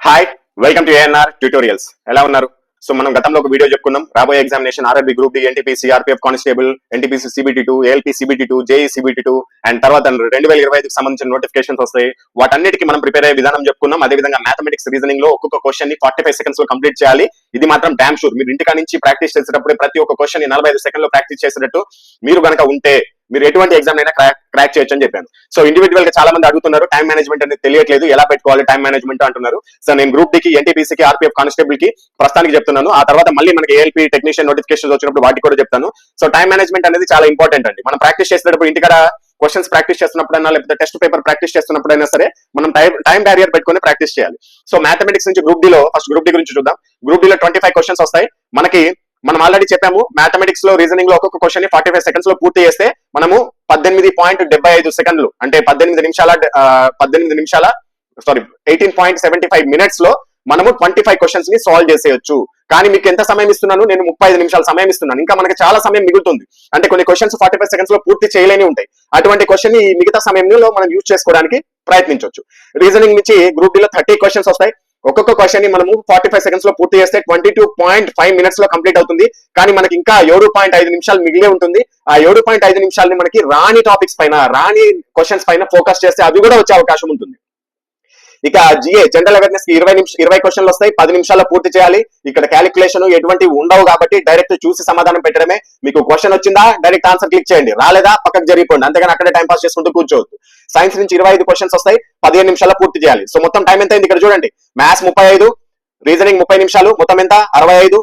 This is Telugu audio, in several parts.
Hi, welcome to ANR tutorials. ఎలా ఉన్నారు? సో మనం గతంలో ఒక వీడియో చెప్పుకున్నాం. రాబోయే examination RRB group D, NTPC, RPF constable, NTPC CBT2, ALP CBT2, JE CBT2 and తర్వాత 2025కి సంబంధించిన నోటిఫికేషన్స్ వస్తాయి. వాటన్నిటికీ మనం ప్రిపేర్ అయ్యే విధానం చెప్పుకున్నాం. అదేవిధంగా మ్యాథమెటిక్స్ రీజనింగ్ లో ఒక్కొక్క క్వశ్చన్ ని 45 సెకండ్స్ లో కంప్లీట్ చేయాలి. ఇది మాత్రం డామ్ షూర్. మీరు ఇంటికా నుంచి ప్రాక్టీస్ చేసేటప్పుడు ప్రతి ఒక్క క్వశ్చన్ ని 45 సెకండ్ లో ప్రాక్టీస్ చేసేటట్టు మీరు కనుక ఉంటే మీరు ఎటువంటి ఎగ్జామ్ అయినా క్రాక్ చేయొచ్చు అని చెప్పాను. సో ఇండివిజువల్ గా చాలా మంది అడుగుతున్నారు, టైం మేనేజ్మెంట్ అనేది తెలియట్లేదు, ఎలా పెట్టుకోవాలి టైం మేనేజ్మెంట్ అంటున్నారు. సో నేను గ్రూప్ డికి, ఎన్టీపీసీకి, ఆర్పీఎఫ్ కానిస్టేబుల్ కి ప్రస్తుతానికి చెప్తున్నాను. ఆ తర్వాత మళ్ళీ మనకి ఏఎల్పీ టెక్నీషియన్ నోటిఫికేషన్ వచ్చినప్పుడు వాటికి కూడా చెప్తాను. సో టైం మేనేజ్మెంట్ అనేది చాలా ఇంపార్టెంట్ అండి. మనం ప్రాక్టీస్ చేసేటప్పుడు ఇంటికాడ క్వశ్చన్స్ ప్రాక్టీస్ చేస్తున్నప్పుడైనా లేకపోతే టెస్ట్ పేపర్ ప్రాక్టీస్ చేస్తున్నప్పుడైనా సరే మనం టైం బ్యారియర్ పెట్టుకుని ప్రాక్టీస్ చేయాలి. సో మ్యాథమెటిక్స్ నుంచి గ్రూప్ డిలో ఫస్ట్ గ్రూప్ డి గురించి చూద్దాం. గ్రూప్ డిలో 25 క్వశ్చన్స్ వస్తాయి మనకి. మనం ఆల్రెడీ చెప్పాము, మ్యాథమెటిక్స్ లో రీజనింగ్ లో ఒక్కొక్క క్వశ్చన్ ని 45 సెకండ్స్ లో పూర్తి చేస్తే మనము 18.75 సెకండ్లు అంటే 18.75 మినిట్స్ లో మనము 25 క్వశ్చన్స్ ని సాల్వ్ చేసేయచ్చు. కానీ మీకు ఎంత సమయం ఇస్తున్నాను? నేను 35 నిమిషాల సమయం ఇస్తున్నాను. ఇంకా మనకి చాలా సమయం మిగులుతుంది. అంటే కొన్ని క్వశ్చన్స్ 45 సెకండ్స్ లో పూర్తి చేయలేని ఉంటాయి. అటువంటి క్వశ్చన్ ని మిగతా సమయంలో మనం యూజ్ చేసుకోవడానికి ప్రయత్నించవచ్చు. రీజనింగ్ నుంచి గ్రూప్ డి లో 30 క్వశ్చన్స్ వస్తాయి. ఒక్కొక్క క్వశ్చన్ ని మనము 45 సెకండ్స్ లో పూర్తి చేస్తే 22.5 మినిట్స్ లో కంప్లీట్ అవుతుంది. కానీ మనకి ఇంకా 7.5 నిమిషాలు మిగిలే ఉంటుంది. ఆ 7.5 నిమిషాలని మనకి రాని టాపిక్స్ పైన, రాని క్వశ్చన్స్ పైన ఫోకస్ చేస్తే అవి కూడా వచ్చే అవకాశం ఉంటుంది. ఇక జిఏ జనరల్ అవేర్నెస్ కి 20 క్వశ్చన్లు వస్తాయి, 10 నిమిషాల్లో పూర్తి చేయాలి. ఇక్కడ క్యాలిక్యులేషన్ ఎటువంటి ఉండవు కాబట్టి డైరెక్ట్ చూసి సమాధానం పెట్టడమే. మీకు క్వశ్చన్ వచ్చిందా డైరెక్ట్ ఆన్సర్ క్లిక్ చేయండి, రాలేదా పక్కకు జరిగిపోండి, అంతేగాని అక్కడే టైం పాస్ చేసుకుంటూ కూర్చోవద్దు. సైన్స్ నుంచి 25 క్వశ్చన్స్ వస్తాయి, 15 నిమిషాల్లో పూర్తి చేయాలి. సో మొత్తం టైం ఎంత అయింది ఇక్కడ చూడండి. మ్యాథ్స్ 35, రీజనింగ్ 30 నిమిషాలు, మొత్తం ఎంత 65.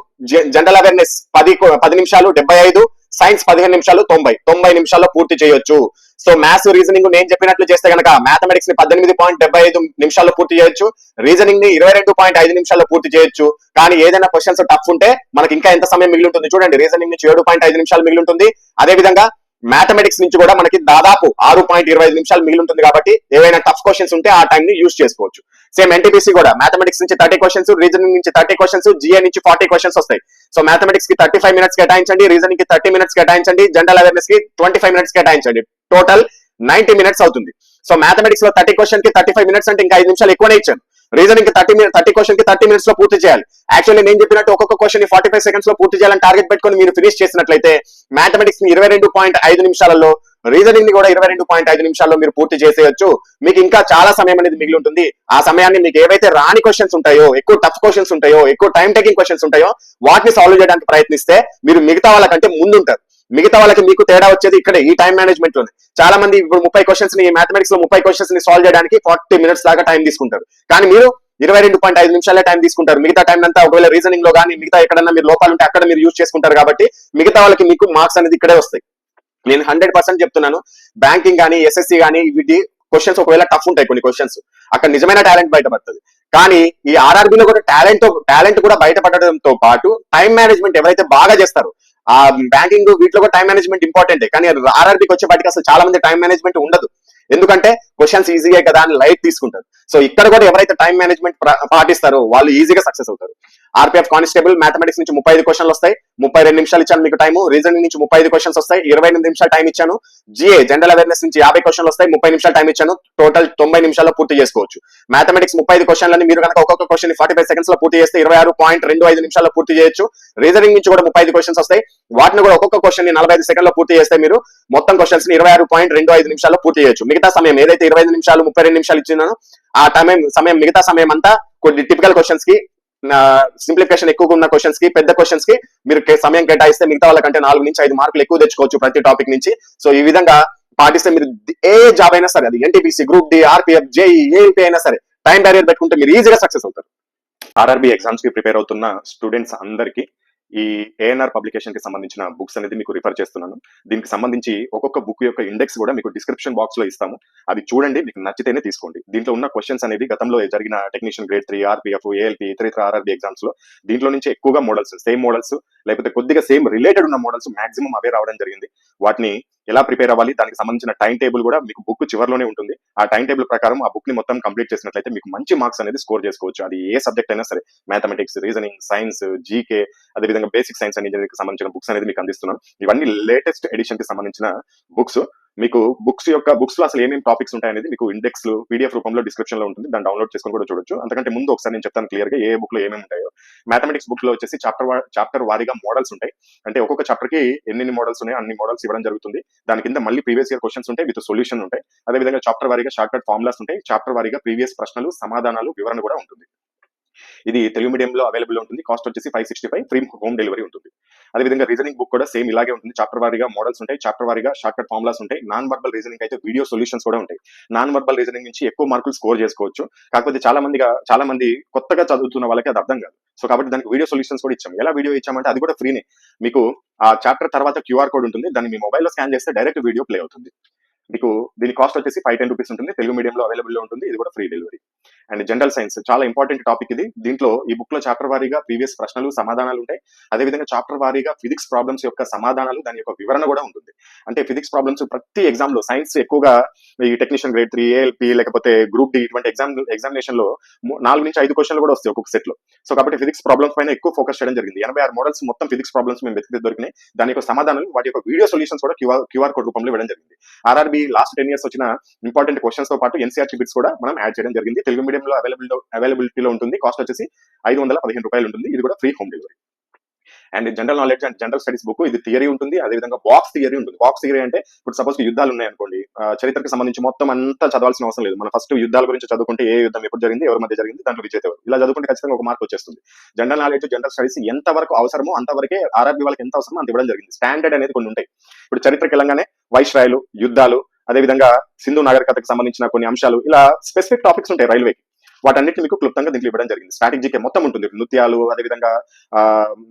జనరల్ అవేర్నెస్ 10 నిమిషాలు 75, సైన్స్ 15 నిమిషాలు 90 నిమిషాల్లో పూర్తి చేయొచ్చు. సో మ్యాథ్స్ రీజనింగ్ నేను చెప్పినట్లు చేస్తే కనుక మ్యాథమెటిక్స్ ని 18.75 నిమిషాల్లో పూర్తి చేయొచ్చు, రీజనింగ్ ని 22.5 నిమిషాల్లో పూర్తి చేయొచ్చు. కానీ ఏదైనా క్వశ్చన్స్ టఫ్ ఉంటే మనకి ఇంకా ఎంత సమయం మిగిలి ఉంటుంది చూడండి. రీజనింగ్ నుంచి 7.5 నిమిషాలు మిగిలి ఉంటుంది. అదేవిధంగా మ్యాథమెటిక్స్ నుంచి కూడా మనకి దాదాపు 6.25 నిమిషాలు మిగిలి ఉంటుంది. కాబట్టి ఏవైనా టఫ్ క్వశ్చన్స్ ఉంటే ఆ టైం ని యూజ్ చేసుకోవచ్చు. సేమ్ ఎన్టీపీసీ కూడా మ్యాథమెటిక్స్ నుంచి 30 క్వశ్చన్స్, రీజనింగ్ నుంచి 30 క్వశ్చన్స్, జిఏ నుంచి 40 క్వశ్చన్స్ వస్తాయి. సో మ్యాథమెటిక్స్ కి 35 మినిట్స్ కేటాయించండి, రీజనింగ్ కి 30 మినిట్స్ కేటాయించండి, జనరల్ అవేర్నెస్ కి 25 మినిట్స్ కేటాయించండి. టోటల్ 90 మినిట్స్ అవుతుంది. సో మ్యాథమెటిక్స్ లో 30 క్వశ్చన్ కి 35 మినిట్స్ అంటే ఇంకా 5 నిమిషాలు ఎక్కువనే ఇచ్చాను. రీజనింగ్ కి 30 క్వశ్చన్ కి 30 మినిట్స్ లో పూర్తి చేయాలి. యాక్చువల్లీ నేను చెప్పినట్టు ఒక్కొక్క క్వశ్చన్ ని 45 సెకండ్స్ లో పూర్తి చేయాలని టార్గెట్ పెట్టుకొని మీరు ఫినిష్ చేసినట్లయితే మ్యాథమెటిక్స్ ని 22.5 నిమిషాలలో, రీజనింగ్ ని కూడా 22.5 నిమిషాల్లో మీరు పూర్తి చేసేయచ్చు. మీకు ఇంకా చాలా సమయం అనేది మిగిలి ఉంటుంది. ఆ సమయాన్ని మీకు ఏవైతే రాని క్వశ్చన్స్ ఉంటాయో, ఎక్కువ టఫ్ క్వశ్చన్స్ ఉంటాయో, ఎక్కువ టైం టేకింగ్ క్వశ్చన్స్ ఉంటాయో వాటిని సాల్వ్ చేయడానికి ప్రయత్నిస్తే మీరు మిగతా వాళ్ళకంటే ముందుంటారు. మిగతా వాళ్ళకి మీకు తేడా వచ్చేది ఇక్కడే, ఈ టైం మేనేజ్మెంట్ లోనే. చాలా మంది ఇప్పుడు 30 క్వశ్చన్స్ ని మ్యాథమెటిక్స్ లో 30 క్వశ్చన్స్ ని సాల్వ్ చేయడానికి 40 మినిట్స్ దాకా టైం తీసుకుంటారు. కానీ మీరు 22.5 నిమిషాలే టైం తీసుకుంటారు. మిగతా టైం అంతా ఒకవేళ రీజనింగ్ లో కానీ మిగతా ఎక్కడన్నా మీరు లోపాలు ఉంటే అక్కడ మీరు యూజ్ చేసుకుంటారు. కాబట్టి మిగతా వాళ్ళకి మీకు మార్క్స్ అనేది ఇక్కడే వస్తాయి. నేను 100% చెప్తున్నాను. బ్యాంకింగ్ కానీ, ఎస్ఎస్సి కానీ వీటి క్వశ్చన్స్ ఒకవేళ టఫ్ ఉంటాయి, కొన్ని క్వశ్చన్స్ అక్కడ నిజమైన టాలెంట్ బయటపడుతుంది. కానీ ఈ ఆర్ఆర్బీలో కూడా టాలెంట్ కూడా బయటపడడంతో పాటు టైం మేనేజ్మెంట్ ఎవరైతే బాగా చేస్తారో, ఆ బ్యాంకింగ్ వీటిలో కూడా టైం మేనేజ్మెంట్ ఇంపార్టెంట్. కానీ ఆర్ఆర్బీకి వచ్చేపాటికి అసలు చాలా మంది టైం మేనేజ్మెంట్ ఉండదు. ఎందుకంటే క్వశ్చన్స్ ఈజీగా కదా అని లైట్ తీసుకుంటారు. సో ఇక్కడ కూడా ఎవరైతే టైం మేనేజ్మెంట్ పాటిస్తారో వాళ్ళు ఈజీగా సక్సెస్ అవుతారు. ఆర్పీఎఫ్ కానిస్టేబుల్ మ్యాథమెటిక్స్ నుంచి 35 క్వశ్చన్లు వస్తాయి, 32 నిమిషాలు ఇచ్చాను మీకు టైము. రీజనింగ్ నుంచి 35 క్వశ్చన్స్ వస్తాయి, 28 నిమిషాలు టైం ఇచ్చాను. జిఏ జనరల్ అవేర్నెస్ నుంచి 50 క్వశ్చన్లు వస్తాయి, 30 నిమిషాలు టైం ఇచ్చాను. టోటల్ 90 నిమిషాల్లో పూర్తి చేసుకోవచ్చు. మ్యాథమెటిక్స్ 35 క్వశ్చన్లని మీరు కనుక ఒక్కొక్క క్వశ్చన్ 45 సెకండ్స్ లో పూర్తి చేస్తే 26.25 నిమిషాల్లో పూర్తి చేయొచ్చు. రీజనింగ్ నుంచి కూడా 35 క్వశ్చన్స్ వస్తాయి, వాటిని కూడా ఒక్కొక్క క్వశ్చన్ ని 45 సెకండ్లో పూర్తి చేస్తే మీరు మొత్తం క్వశ్చన్స్ ని 26.25 నిమిషాల్లో పూర్తి చేయొచ్చు. మిగతా సమయం ఏదైతే 25 నిమిషాలు 32 నిమిషాలు ఇచ్చినానో ఆ సమయం మిగతా సమయం అంతా కొన్ని టిపికల్ క్వశ్చన్స్ కి, సింప్లిఫికేషన్ ఎక్కువగా ఉన్న క్వశ్చన్స్ కి, పెద్ద క్వశ్చన్స్ కి మీరు సమయం కేటాయిస్తే మిగతా వాళ్ళకంటే 4 నుంచి 5 మార్కులు ఎక్కువ తెచ్చుకోవచ్చు ప్రతి టాపిక్ నుంచి. సో ఈ విధంగా పాటిస్తే మీరు ఏ జాబ్ అయినా సరే, అది NTPC, group D, RPF, JE, ALP అయినా సరే టైం బ్యారియర్ పెట్టుకుంటే మీరు ఈజీగా సక్సెస్ అవుతారు. ఆర్ఆర్బీ ఎగ్జామ్స్ కి ప్రిపేర్ అవుతున్న స్టూడెంట్స్ అందరికీ ఈ ఏఎన్ఆర్ పబ్లికేషన్ కి సంబంధించిన బుక్స్ అనేది మీకు రిఫర్ చేస్తున్నాను. దీనికి సంబంధించి ఒక్కొక్క బుక్ యొక్క ఇండెక్స్ కూడా మీకు డిస్క్రిప్షన్ బాక్స్ లో ఇస్తాము. అది చూడండి, మీకు నచ్చితేనే తీసుకోండి. దీంట్లో ఉన్న క్వశ్చన్స్ అనేది గతంలో జరిగిన టెక్నీషియన్ గ్రేడ్ 3, ఆర్పీఎఫ్, ఏఎల్పీ, ఇతర ఆర్ఆర్బీ ఎగ్జామ్స్ లో దీంట్లో నుంచి ఎక్కువగా మోడల్స్, సేమ్ మోడల్స్ లేకపోతే కొద్దిగా సేమ్ రిలేటెడ్ ఉన్న మోడల్స్ మాక్సిమం అవే రావడం జరిగింది. వాటిని ఎలా ప్రిపేర్ అవ్వాలి, దానికి సంబంధించిన టైం టేబుల్ కూడా మీకు బుక్ చివరిలోనే ఉంటుంది. ఆ టైం టేబుల్ ప్రకారం ఆ బుక్ ని మొత్తం కంప్లీట్ చేసినట్లయితే మీకు మంచి మార్క్స్ అనేది స్కోర్ చేసుకోవచ్చు. అది ఏ సబ్జెక్ట్ అయినా సరే, మ్యాథమెటిక్స్, రీజనింగ్, సైన్స్, జీకే, అదేవిధంగా బేసిక్ సైన్స్ అండ్ ఇంజనీరింగ్ సంబంధించిన బుక్స్ అనేది మీకు అందిస్తున్నాను. ఇవన్నీ లేటెస్ట్ ఎడిషన్ కి సంబంధించిన బుక్స్. మీకు బుక్స్ లో అసలు ఏమేమి టాపిక్స్ ఉంటాయి అనేది మీకు ఇండెక్స్ పీడిఎఫ్ రూపంలో డిస్క్రిప్షన్ లో ఉంటుంది, దాన్ని డౌన్లోడ్ చేసుకొని కూడా చూడొచ్చు. అంతకంటే ముందు ఒకసారి నేను చెప్తాను క్లియర్ గా ఏ బుక్ లో ఏమేమి ఉంటాయో. మ్యాథమెటిక్స్ బుక్ లో వచ్చేసి చాప్టర్ వారీగా మోడల్స్ ఉంటాయి. అంటే ఒక్కొక్క చాప్టర్ కి ఎన్ని మోడల్స్ ఉన్నాయో అన్ని మోడల్స్ ఇవ్వడం జరుగుతుంది. దాని కింద మళ్ళీ ప్రీవియస్ ఇయర్ క్వశ్చన్స్ ఉంటాయి, విత్ సొల్యూషన్ ఉంటాయి. అదేవిధంగా చాప్టర్ వారీగా షార్ట్ కట్ ఫార్ములాస్ ఉంటాయి, చాప్టర్ వారీగా ప్రీవియస్ ప్రశ్నలు సమాధానాలు వివరణ కూడా ఉంటుంది. ఇది తెలుగు మీడియంలో అవైలబుల్ ఉంటుంది. కాస్ట్ వచ్చేసి 565, ఫ్రీ హోమ్ డెలివరీ ఉంటుంది. అదేవిధంగా రీజనింగ్ బుక్ కూడా సేమ్ ఇలాగే ఉంటుంది. చాప్టర్ వారీగా మోడల్స్ ఉంటాయి, చాప్టర్ వారీగా షార్ట్ కట్ ఫార్ములాస్ ఉంటాయి. నాన్ వర్బల్ రీజనింగ్ అయితే వీడియో సొల్యూషన్స్ కూడా ఉంటాయి. నాన్ వర్బల్ రీజనింగ్ నుంచి ఎక్కువ మార్కులు స్కోర్ చేసుకోవచ్చు. కాకపోతే చాలా మంది కొత్తగా చదువుతున్న వాళ్ళకి అది అర్థం కాదు. సో కాబట్టి దానికి వీడియో సొల్యూషన్స్ కూడా ఇచ్చాం. ఎలా వీడియో ఇచ్చామంటే అది కూడా ఫ్రీనే. మీకు ఆ చాప్టర్ తర్వాత క్యూఆర్ కోడ్ ఉంటుంది, దాన్ని మీ మొబైల్లో స్కాన్ చేస్తే డైరెక్ట్ వీడియో ప్లే అవుతుంది. మీకు దీని కాస్ట్ వచ్చేసి 510 రూపీస్ ఉంటుంది. తెలుగు మీడియంలో అవైలబుల్ ఉంటుంది. ఇది కూడా free delivery. And general science చాలా ఇంపార్టెంట్ టాపిక్ ఇది. దీంట్లో ఈ బుక్ లో చాప్టర్ వారీగా ప్రీవియస్ ప్రశ్నలు సమాధానాలు ఉంటాయి. అదేవిధంగా చాప్టర్ వారీగా ఫిజిక్స్ ప్రాబ్లమ్స్ యొక్క సమాధానాలు, దాని యొక్క వివరణ కూడా ఉంటుంది. అంటే ఫిజిక్స్ ప్రాబ్లమ్స్ ప్రతి ఎగ్జామ్ లో సైన్స్ ఎక్కువగా ఈ టెక్నీషియన్ గ్రేడ్ 3 ఏఎల్పి లేకపోతే గ్రూప్ డి ఇటువంటి ఎగ్జామినేషన్ లో 4 నుంచి 5 క్వశ్చన్లు కూడా వస్తాయి ఒక్కొక్క సెట్ లో. సో కాబట్టి ఫిజిక్స్ ప్రాబ్లమ్స్ పైన ఎక్కువ ఫోకస్ చేయడం జరిగింది. 86 మోడల్స్ మొత్తం ఫిజిక్స్ ప్రాబ్లమ్స్ మేము వెతికితే దొరికినాయి. దాని యొక్క సమాధానాలు వాటి యొక్క వీడియో సొల్యూషన్స్ కూడా క్యూఆర్ కోడ్ రూపంలో ఇవ్వడం జరిగింది. ఆర్ఆర్బి లాస్ట్ 10 years వచ్చిన ఇంపార్టెంట్ క్వశ్చన్స్ తో పాటు ఎన్సీఆర్టీ బిట్స్ కూడా మనం యాడ్ చేయడం జరిగింది. తెలుగు మీడియంలో అవైలబిలిటీలో ఉంటుంది. కాస్ట్ వచ్చేసి 515 రూపాయలు ఉంటుంది. ఇది కూడా free home delivery. And general knowledge and general studies book, ఇది థియరీ ఉంటుంది. అదేవిధంగా బాక్స్ థియరీ ఉంటుంది. బాక్స్ థియరీ అంటే ఇప్పుడు సపోజ్ యుద్ధాలు ఉన్నాయనుకోండి, చరిత్రకు సంబంధించి మొత్తం అంతా చదవాల్సిన అవసరం లేదు. మనం ఫస్ట్ యుద్ధాల గురించి చదువుకుంటే ఏ యుద్ధం ఎప్పుడు జరిగింది, ఎవరి మధ్య జరిగింది, దాంట్లో విజేత ఎవరు, ఇలా చదువుకుంటే ఖచ్చితంగా ఒక మార్క్ వచ్చేస్తుంది. జనరల్ నాలెడ్జ్ జనరల్ స్టడీస్ ఎంత వరకు అవసరమో అంతవరకే ఆర్ఆర్బీ వాళ్ళకి ఎంత అవసరమో అంత ఇవ్వడం జరిగింది. స్టాండర్డ్ అనేది కొన్ని ఉంటాయి. ఇప్పుడు చరిత్రకి వెళ్ళంగానే వైస్రాయలు, యుద్ధాలు, అదేవిధంగా సింధు నాగరికతకు సంబంధించిన కొన్ని అంశాలు, ఇలా స్పెసిఫిక్ టాపిక్స్ ఉంటాయి రైల్వేకి. వాటన్నిటిని మీకు క్లుప్తంగా దీంట్లో ఇవ్వడం జరిగింది. స్ట్రాటజీకే మొత్తం ఉంటుంది. నృత్యాలు, అదేవిధంగా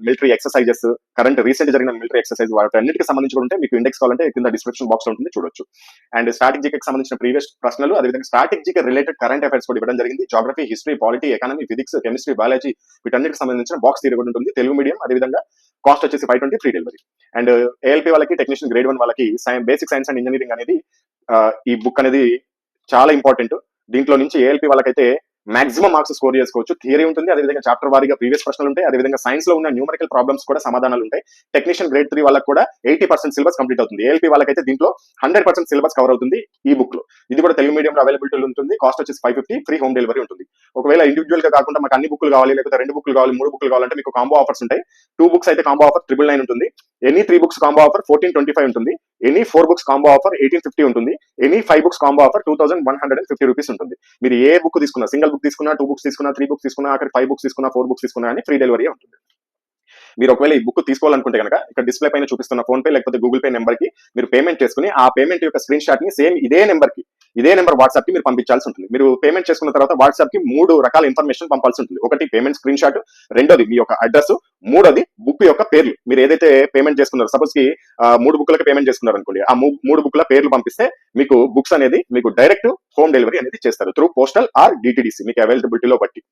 మిలిటరీ ఎక్సర్సైజెస్, కరెంట్ రీసెంట్ జరిగిన మిలిటరీ ఎక్సర్సైజ్, వాటన్నిటికి సంబంధించి కూడా ఉంటే మీకు ఇండెక్స్ కావాలంటే కింద డిస్క్రిప్షన్ బాక్స్ లో ఉంటుంది, చూడొచ్చు. అండ్ స్ట్రాటజీకి సంబంధించిన ప్రీవియస్ ప్రశ్నలు, అదేవిధంగా స్ట్రాటజీకి రిలేటెడ్ కరెంట్ అఫైర్స్ కూడా ఇవ్వడం జరిగింది. Geography, history, polity, economy, physics, chemistry, biology, వీటన్నిటికి సంబంధించిన బాక్స్ థియరీ కూడా ఉంటుంది. తెలుగు మీడియం. అదేవిధంగా కాస్ట్ వచ్చేసి 520, ఫ్రీ డెలివరీ. అండ్ ఏఎల్పీ వాళ్ళకి, టెక్నీషియన్ గ్రేడ్ 1 వాళ్ళకి బేసిక్ సైన్స్ అండ్ ఇంజనీరింగ్ అనేది ఈ బుక్ అనేది చాలా ఇంపార్టెంట్. దీంట్లో నుంచి ఏఎల్పీ వాళ్ళకైతే మాక్సిమం మార్క్స్ స్కోర్ చేసుకోవచ్చు. థియరీ ఉంటుంది, అదేవిధంగా చాప్టర్ వారీగా ప్రీవియస్ ప్రశ్నలు ఉంటాయి, అదేవిధంగా సైన్స్ లో ఉన్న న్యూమరికల్ ప్రాబ్లమ్స్ కూడా సమాధానాలు ఉంటాయి. టెక్నీషియన్ గ్రేడ్ 3 వాళ్ళకి కూడా 80% సిలబస్ కంప్లీట్ అవుతుంది. ఏఎల్పీ వాళ్ళకైతే దీంట్లో 100% సిలబస్ కవర్ అవుతుంది ఈ బుక్ లో. ఇది కూడా తెలుగు మీడియంలో అవైలబిలిటీ ఉంటుంది. కాస్ట్ వచ్చేసి 550, ఫ్రీ హోమ్ డెలివరీ ఉంటుంది. ఒకవేళ ఇండివిజువల్ గా కాకుండా మాకు అన్ని బుక్లు కావాలి, లేకపోతే 2 బుక్లు కావాలి, 3 బుక్లు కావాలంటే మీకు కాంబో ఆఫర్స్ ఉంటాయి. 2 బుక్స్ అయితే కాంబో ఆఫర్ 999 ఉంటుంది. ఎనీ 3 బుక్స్ కాంబో ఆఫర్ 1425 ఉంటుంది. ఎనీ 4 బుక్స్ కాంబో ఆఫర్ 1850 ఉంటుంది. Any 5 books combo offer 2150 rupees ఉంటుంది. మీరు ఏ బుక్ తీసుకున్నా, సింగిల్ బుక్ తీసుకున్నా, 2 బుక్స్ తీసుకున్నా, 3 బుక్స్ తీసుకున్నా, అక్కడ 5 బుక్స్ తీసుకున్నా, 4 బుక్స్ తీసుకున్నా అని ఫ్రీ డెలివరీ ఉంటుంది. మీరు ఒకవేళ ఈ బుక్ తీసుకోవాలనుకుంటే కనుక ఇక్కడ డిస్ప్లే పైన చూపిస్తున్న ఫోన్ పే లేకపోతే గూగుల్ పే నెంబర్ కి మీరు పేమెంట్ చేసుకుని, ఆ పేమెంట్ యొక్క స్క్రీన్ షాట్ ని సేమ్ ఇదే నెంబర్ వాట్సాప్ కి మీరు పంపించాల్సి ఉంటుంది. మీరు పేమెంట్ చేసుకున్న తర్వాత వాట్సాప్ కి 3 రకాల ఇన్ఫర్మేషన్ పంపాల్సి ఉంటుంది. ఒకటి పేమెంట్ స్క్రీన్ షాట్, రెండోది మీ యొక్క అడ్రస్, మూడోది బుక్ యొక్క పేర్లు. మీరు ఏదైతే పేమెంట్ చేసుకున్నారో, సపోజ్ కి 3 బుక్లకు పేమెంట్ చేసుకున్నారు అనుకోండి, ఆ 3 బుక్ల పేర్లు పంపిస్తే మీకు బుక్స్ అనేది మీకు డైరెక్ట్ హోమ్ డెలివరీ అనేది చేస్తారు త్రూ పోస్టల్ ఆర్ డిటిడిసి, మీకు అవైలబిలిటీలో బట్టి.